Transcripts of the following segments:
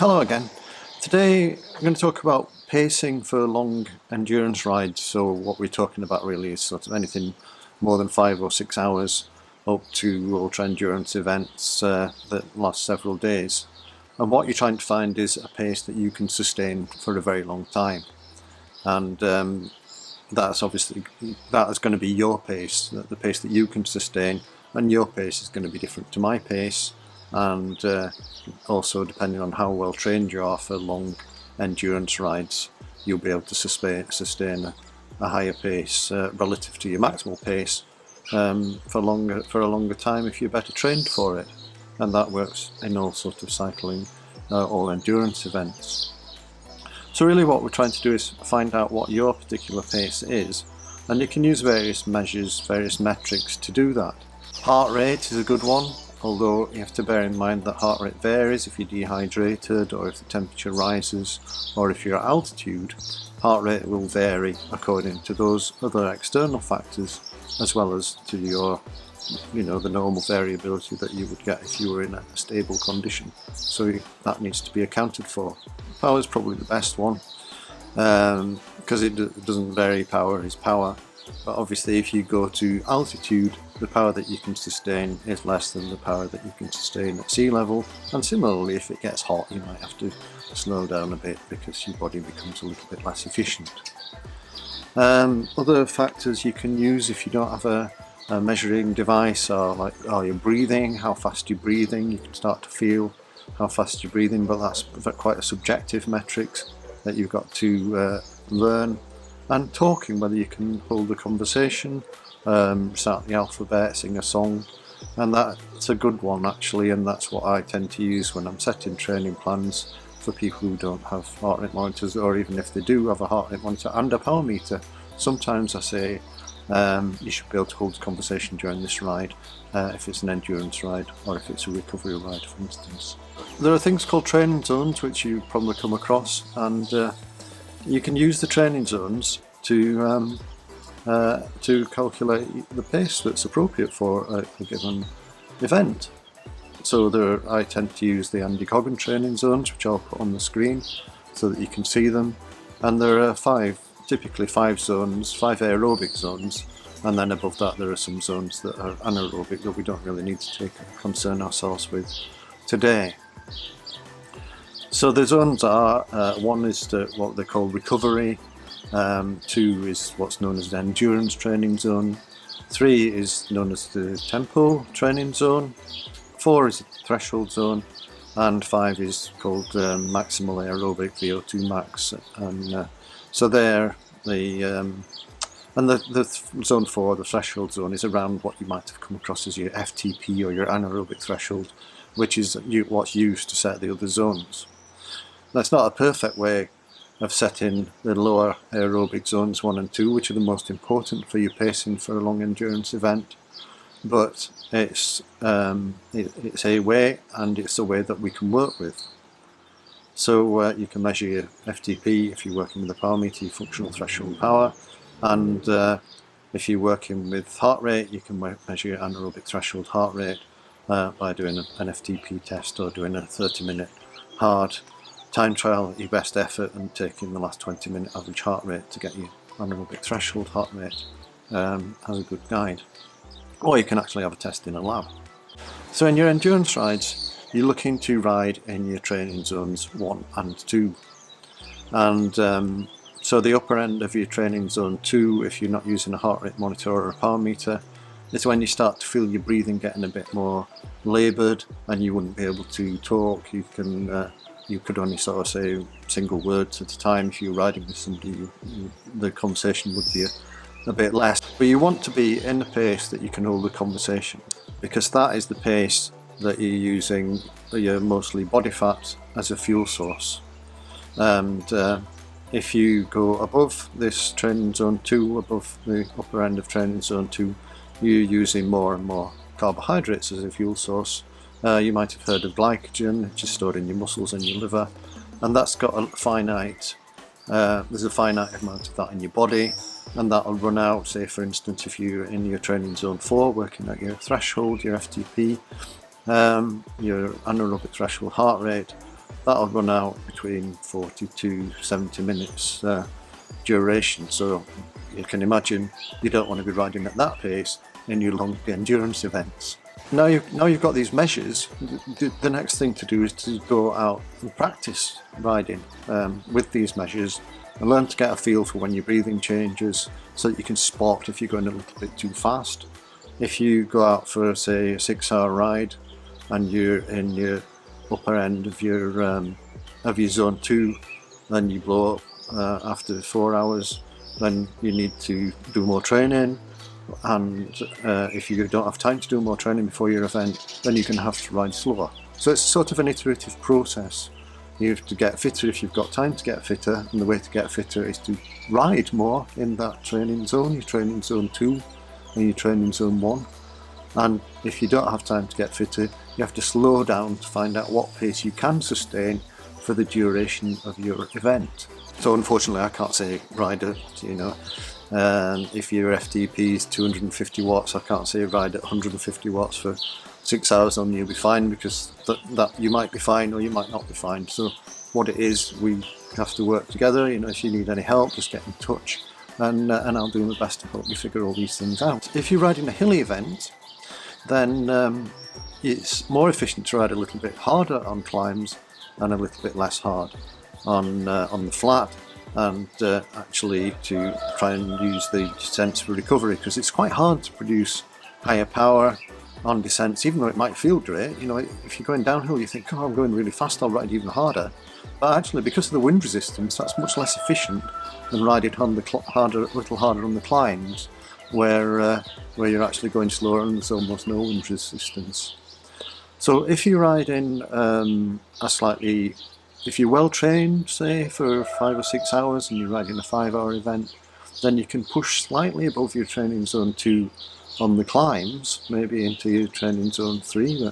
Hello again. Today I'm going to talk about pacing for long endurance rides. So what we're talking about really is sort of anything more than 5 or 6 hours up to ultra endurance events that last several days. And what you're trying to find is a pace that you can sustain for a very long time. And that's going to be your pace, the pace that you can sustain, and your pace is going to be different to my pace. And also depending on how well trained you are for long endurance rides, you'll be able to sustain a higher pace relative to your maximal pace for a longer time if you're better trained for it. And that works in all sorts of cycling, all endurance events. So really what we're trying to do is find out what your particular pace is, and you can use various measures, various metrics to do that. Heart rate is a good one. Although you have to bear in mind that heart rate varies if you're dehydrated, or if the temperature rises, or if you're at altitude. Heart rate will vary according to those other external factors, as well as to your, the normal variability that you would get if you were in a stable condition. So that needs to be accounted for. Power is probably the best one, because it doesn't vary. Power is power. But obviously if you go to altitude, the power that you can sustain is less than the power that you can sustain at sea level. And similarly, if it gets hot, you might have to slow down a bit because your body becomes a little bit less efficient. Other factors you can use if you don't have a measuring device are your breathing, how fast you're breathing. You can start to feel how fast you're breathing, but that's quite a subjective metric that you've got to learn. And talking, whether you can hold a conversation, start the alphabet, sing a song, and that's a good one actually, and that's what I tend to use when I'm setting training plans for people who don't have heart rate monitors, or even if they do have a heart rate monitor and a power meter. Sometimes I say you should be able to hold a conversation during this ride, if it's an endurance ride or if it's a recovery ride, for instance. There are things called training zones which you probably come across, and you can use the training zones to calculate the pace that's appropriate for a given event. So I tend to use the Andy Coggan training zones, which I'll put on the screen so that you can see them. And there are typically five zones, 5 aerobic zones, and then above that there are some zones that are anaerobic that we don't really need to concern ourselves with today. So the zones are, one is what they call recovery, 2 is what's known as the endurance training zone, 3 is known as the tempo training zone, 4 is the threshold zone, and 5 is called maximal aerobic, VO2 max. And so there, the zone 4, the threshold zone, is around what you might have come across as your FTP or your anaerobic threshold, which is what's used to set the other zones. That's not a perfect way of setting the lower aerobic zones 1 and 2, which are the most important for your pacing for a long endurance event, but it's a way, and it's a way that we can work with. So you can measure your FTP if you're working with a power meter, your functional threshold power, and if you're working with heart rate, you can measure your anaerobic threshold heart rate by doing an FTP test or doing a 30-minute hard time trial at your best effort and taking the last 20-minute average heart rate to get your anaerobic threshold heart rate as a good guide. Or you can actually have a test in a lab. So in your endurance rides, you're looking to ride in your training zones 1 and 2. And so the upper end of your training zone 2, if you're not using a heart rate monitor or a power meter, is when you start to feel your breathing getting a bit more laboured and you wouldn't be able to talk. You could only sort of say single words at a time. If you're riding with somebody, the conversation would be a bit less. But you want to be in a pace that you can hold a conversation, because that is the pace that you're using your mostly body fat as a fuel source. And if you go above this training zone 2, above the upper end of training zone 2, you're using more and more carbohydrates as a fuel source. You might have heard of glycogen, which is stored in your muscles and your liver, and that's got a finite, there's a finite amount of that in your body, and that'll run out. Say for instance, if you're in your training zone 4 working at your threshold, your FTP, your anaerobic threshold heart rate, that'll run out between 40 to 70 minutes duration. So you can imagine you don't want to be riding at that pace in your long endurance events. Now you've got these measures, the next thing to do is to go out and practice riding with these measures and learn to get a feel for when your breathing changes, so that you can spot if you're going a little bit too fast. If you go out for, say, a 6-hour ride and you're in your upper end of your zone 2, then you blow up after 4 hours, then you need to do more training. And if you don't have time to do more training before your event, then you're going to have to ride slower. So it's sort of an iterative process. You have to get fitter if you've got time to get fitter, and the way to get fitter is to ride more in that training zone. You train in zone 2 and you train in zone 1. And if you don't have time to get fitter, you have to slow down to find out what pace you can sustain for the duration of your event. So unfortunately I can't say ride at, if your FTP is 250 watts, I can't say ride at 150 watts for 6 hours and you'll be fine, because that you might be fine or you might not be fine. So what it is, we have to work together. If you need any help, just get in touch, and I'll do my best to help you figure all these things out. If you're riding a hilly event, then it's more efficient to ride a little bit harder on climbs and a little bit less hard on the flat, and actually to try and use the descents for recovery, because it's quite hard to produce higher power on descents, even though it might feel great. If you're going downhill, you think, oh, I'm going really fast, I'll ride even harder. But actually, because of the wind resistance, that's much less efficient than riding on a little harder on the climbs, where you're actually going slower and there's almost no wind resistance. So if you ride in if you're well trained, say for 5 or 6 hours, and you're riding a 5-hour event, then you can push slightly above your training zone 2 on the climbs, maybe into your training zone 3,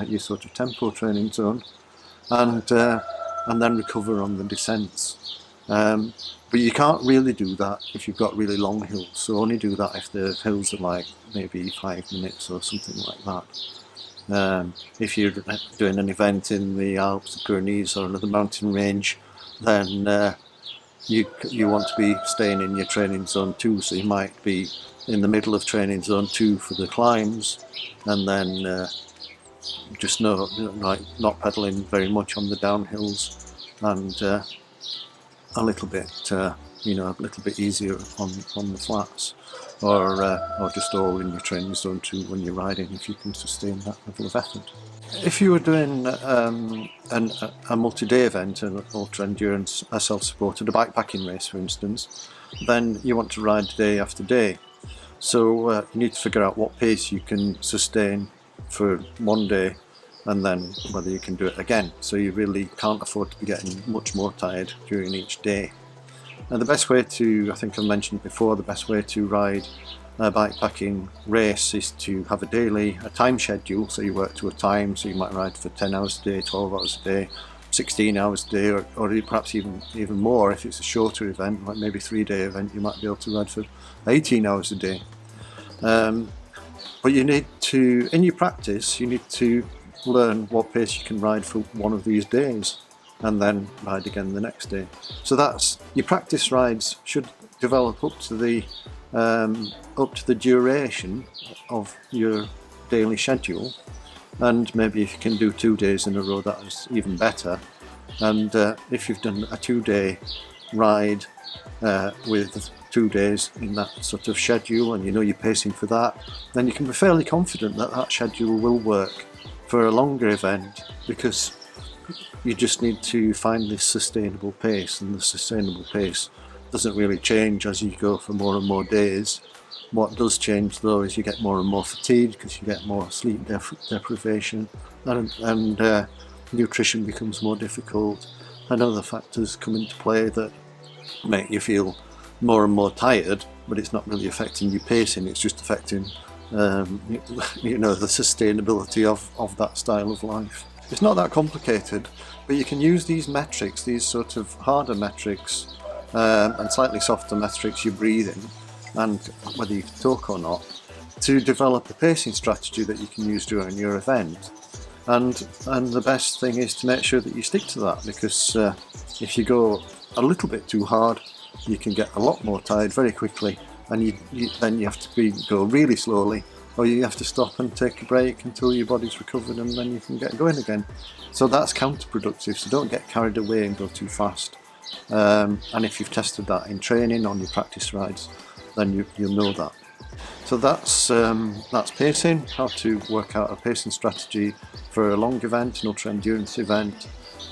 your sort of tempo training zone, and then recover on the descents. But you can't really do that if you've got really long hills, so only do that if the hills are like maybe 5 minutes or something like that. If you're doing an event in the Alps, the Pyrenees or another mountain range, then you want to be staying in your training zone 2, so you might be in the middle of training zone 2 for the climbs, and then just not pedaling very much on the downhills, and a little bit easier on the flats, or just all in your training zone 2 when you're riding, if you can sustain that level of effort. If you were doing a multi-day event, an ultra endurance, a self-supported, a bikepacking race for instance, then you want to ride day after day. So you need to figure out what pace you can sustain for one day, and then whether you can do it again. So you really can't afford to be getting much more tired during each day. And the best way to, I think I mentioned before, the best way to ride a bikepacking race is to have a time schedule. So you work to a time, so you might ride for 10 hours a day, 12 hours a day, 16 hours a day, or perhaps even more if it's a shorter event, like maybe a 3-day event, you might be able to ride for 18 hours a day. But you need to, in your practice, you need to learn what pace you can ride for one of these days, and then ride again the next day. So that's your practice rides should develop up to the duration of your daily schedule, and maybe if you can do 2 days in a row, that is even better. And if you've done a 2-day ride with 2 days in that sort of schedule, and you're pacing for that, then you can be fairly confident that that schedule will work for a longer event, because you just need to find this sustainable pace, and the sustainable pace doesn't really change as you go for more and more days. What does change though is you get more and more fatigued, because you get more sleep deprivation, and nutrition becomes more difficult, and other factors come into play that make you feel more and more tired, but it's not really affecting your pacing, it's just affecting the sustainability of that style of life. It's not that complicated, but you can use these metrics, these sort of harder metrics and slightly softer metrics, your breathing and whether you can talk or not, to develop a pacing strategy that you can use during your event. and the best thing is to make sure that you stick to that, because if you go a little bit too hard, you can get a lot more tired very quickly, and then you have to go really slowly, or you have to stop and take a break until your body's recovered, and then you can get going again. So that's counterproductive, so don't get carried away and go too fast. And if you've tested that in training on your practice rides, then you'll know that. So that's pacing, how to work out a pacing strategy for a long event, an ultra endurance event.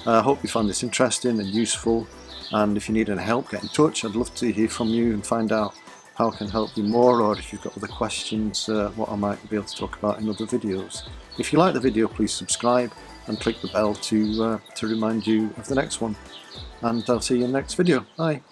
I hope you found this interesting and useful, and if you need any help, get in touch. I'd love to hear from you and find out how I can help you more, or if you've got other questions, what I might be able to talk about in other videos. If you like the video, please subscribe and click the bell to remind you of the next one. And I'll see you in the next video. Bye.